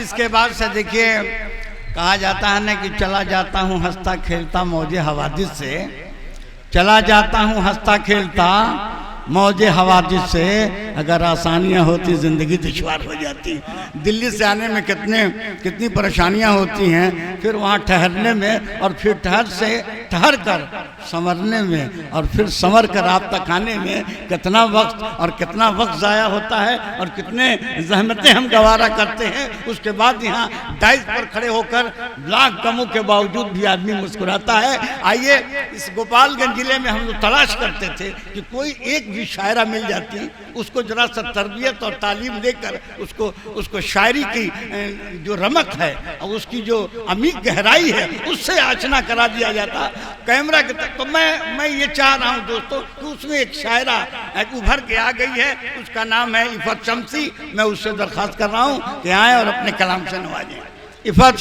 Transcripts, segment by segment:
इसके बाद से देखिए कहा जाता है ना कि चला जाता हूँ हंसता खेलता मौजे हवादिस से, चला जाता हूँ हंसता खेलता मौजे हवादिस से। अगर आसानियाँ होती ज़िंदगी दुश्वार हो जाती। दिल्ली से आने में कितनी परेशानियाँ होती हैं, फिर वहाँ ठहरने में और फिर ठहर कर संवरने में और फिर संवर कर आप तक आने में कितना वक्त ज़ाया होता है और कितने जहमतें हम गवारा करते हैं। उसके बाद यहाँ डाइस पर खड़े होकर लाख गमों के बावजूद भी आदमी मुस्कुराता है। आइए इस गोपालगंज जिले में हम लोग तलाश करते थे कि कोई एक भी शायरा मिल जाती, उसको जरा सा तरबियत और तालीम देकर उसको शायरी की जो रमक है और उसकी जो अमीर गहराई है उससे आशना करा दिया जाता कैमरा के तक। तो मैं ये चाह रहा हूँ दोस्तों कि उसमें एक शायरा उभर के आ गई है, उसका नाम है इफ़त शम्सी। मैं उससे दरख्वास्त कर रहा हूँ कि आए और अपने कलाम से नवाजें। इफ़त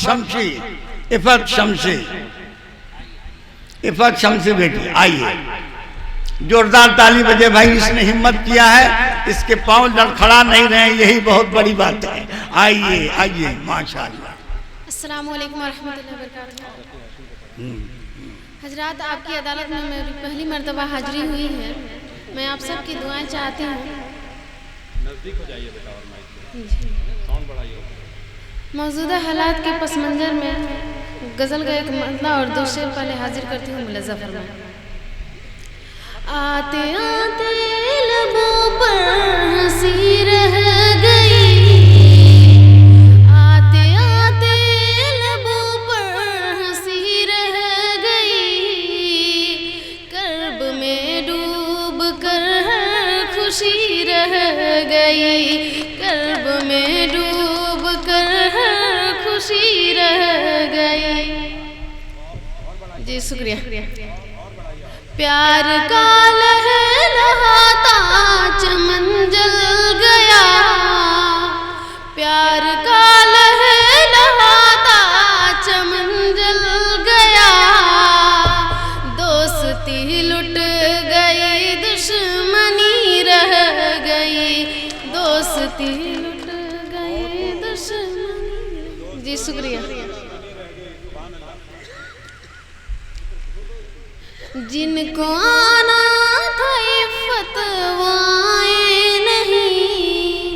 शम्सी बेटी आइए, जोरदार ताली बजे भाई। इसने हिम्मत किया है, इसके पांव लड़खड़ा नहीं रहे, यही बहुत बड़ी बात है। आइए माशाअल्लाह। अस्सलामु अलैकुम वरहमतुल्लाहि वबरकातुहू। हजरात, आपकी अदालत में मेरी पहली मर्तबा हाजिरी हुई है। मैं आप सब की दुआएं चाहती हूँ। नज़दीक हो जाइए बेटा और माइक साउंड बढ़ाइए। मौजूदा हालात के पस मंजर में गज़ल का एक मतला और दो शेर पहले हाजिर करती हूँ। मुलज़्ज़ा फरमाएं। आते आते लबों पर हंसी रह गई, आते आते लबों पर हंसी रह गई, कर्ब में डूब कर हर खुशी रह गई, कर्ब में डूब कर हर खुशी रह गई। जी शुक्रिया। प्यार का लहलहाता चमन जल गया, प्यार का लहलहाता चमन जल गया, दोस्ती लुट गई दुश्मनी रह गई, दोस्ती लुट गई दुश्मनी। जी शुक्रिया। जिनको आना था इफ़्फ़त वो आए नहीं,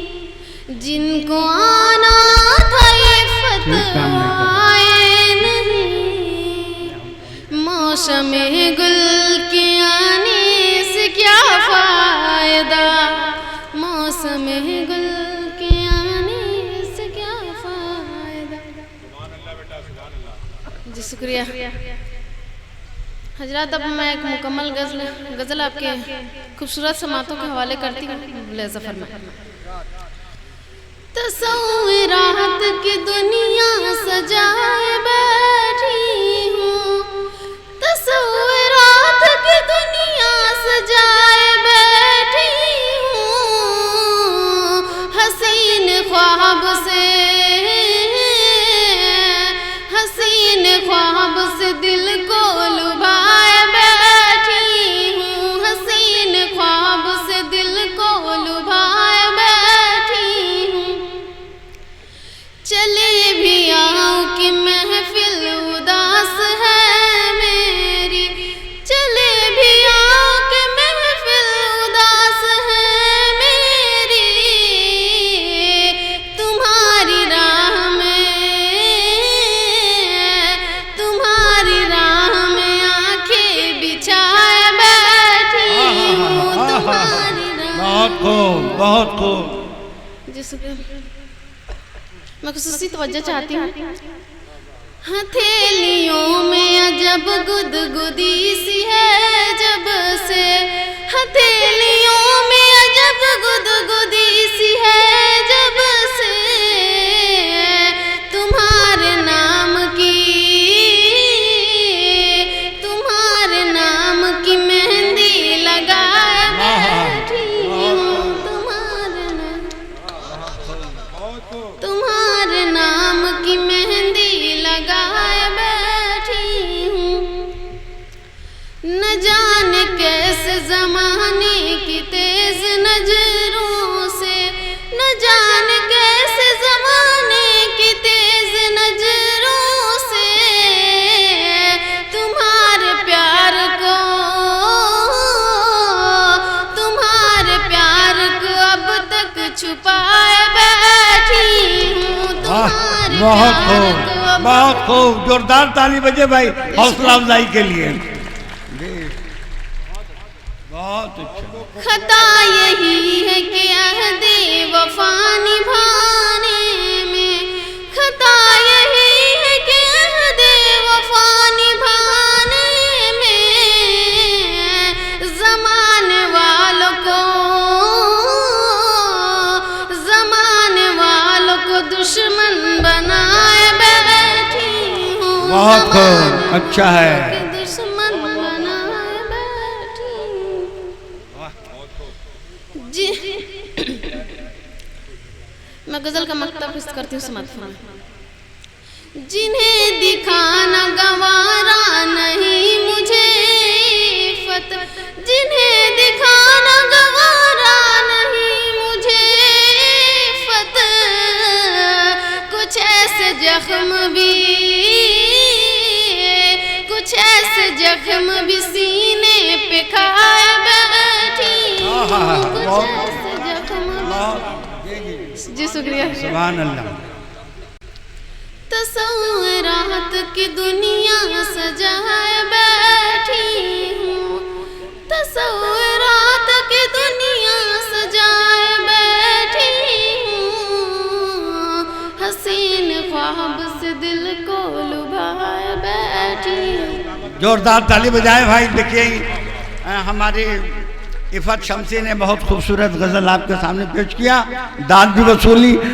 जिनको आना था इफ़्फ़त वो आए नहीं, मौसमे गुल के आने से क्या फ़ायदा, मौसमे गुल के आने से क्या फ़ायदा। जी शुक्रिया। हजरात, अब मैं एक मुकम्मल गज़ल आपके खूबसूरत समातों के हवाले करती हूँ। मुलज़्ज़ा फरमाएं। तसव्वुरात की दुनिया सजाए बैठी हूँ, तसव्वुरात की दुनिया सजाए बैठी हूँ, हसीन ख्वाब से दिल को लुभाए बैठी हूँ, हसीन ख्वाब से दिल को लुभाए बैठी हूँ। चले भी आऊँ कि महफिल उदास है मेरी, चले भी आऊँ कि महफिल उदास है मेरी, तुम्हारी राह में आंखें बिछाए बैठी हूँ, तुम्हारी राह। बहुत खूब। जी शुक्रिया। मैं खुसूसी तवज्जो चाहती हूँ। हथेलियों में अजब गुदगुदी सी है जब से, हथेलियों में अजब गुदगुदी सी है जब से, तुम्हारे नाम की मेहंदी लगाए बैठी हूँ, तुम्हारे नाम की मेहंदी लगाए बैठी हूँ। बहुत प्यार खूब, को बहुत खूब, जोरदार ताली बजे भाई हौसला अफजाई के लिए। बहुत अच्छा। खता यही है कि अहदे वफा निभाने में, खता यही है कि अहदे वफा निभाने में ज़माने वालों को दुश्मन बनाए बैठी हूँ। बहुत खूब, अच्छा है। दुश्मन बनाए बैठी जी। मैं गजल का मकता पेश करती हूँ, समाप्त फरमाएं। जिन्हें दिखाना गवारा नहीं मुझे फत, जिन्हें दिखाना गवारा नहीं मुझे फत, कुछ ऐसे जख्म भी सीने पे खाए बैठी हूँ। कुछ ऐसे जख्म। जी शुक्रिया। सुभान अल्लाह। तसव्वुरात की दुनिया सजाए बैठी हूँ, तसव्वुरात की दुनिया सजाए बैठी हूँ, हसीन ख्वाब से दिल को लुभाए बैठी हूँ। जोरदार ताली बजाए भाई। देखिए हमारे इफ़त शमसी ने बहुत खूबसूरत गज़ल आपके सामने पेश किया, दाद भी वसूली।